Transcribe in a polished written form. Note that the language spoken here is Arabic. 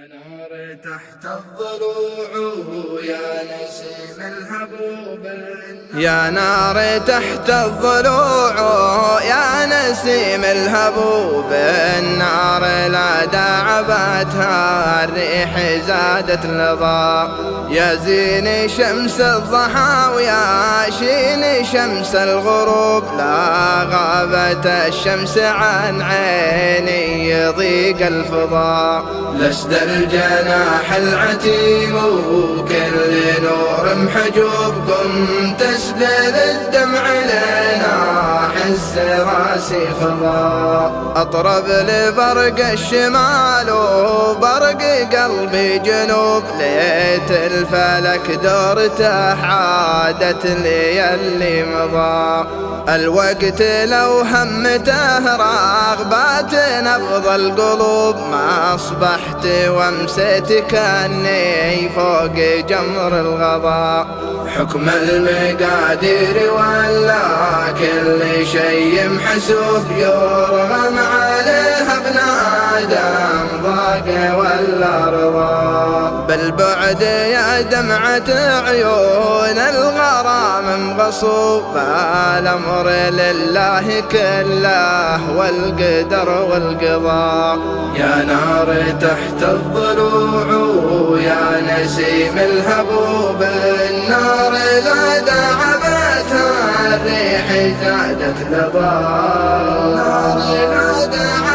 نار تحت الضلوع يا نسيم الهبوب، يا نار تحت الضلوع يا نسيم الهبوب. النار لا داعبتها الريح زادت لظى، يا زين شمس الضحى ويا شين شمس الغروب. لا غابت الشمس عن عيني يضيق الفضاء، لست الجناح العتيم وكل نور محجوب. قم تسبل الدمع لنا حس راسي فضاء، اطرب لبرق الشمال وبرق قلبي جنوب. ليت الفلك دورته عادت لي اللي مضى، الوقت لو همته راغبات نبض القلوب. ما أصبحت وامسيت كأني فوق جمر الغضاء، حكم المقادير ولا كل شيء محسوب. يرغم عليه ابن آدم ضاق ولا رضا، بالبعد يا دمعة عيون الغرام مغصوب. الأمر لله كله والقدر والقضاء، يا نار تحت الضلوع يا نسيم الهبوب. النار لا داعبتها الريح زادت لظى، النار لا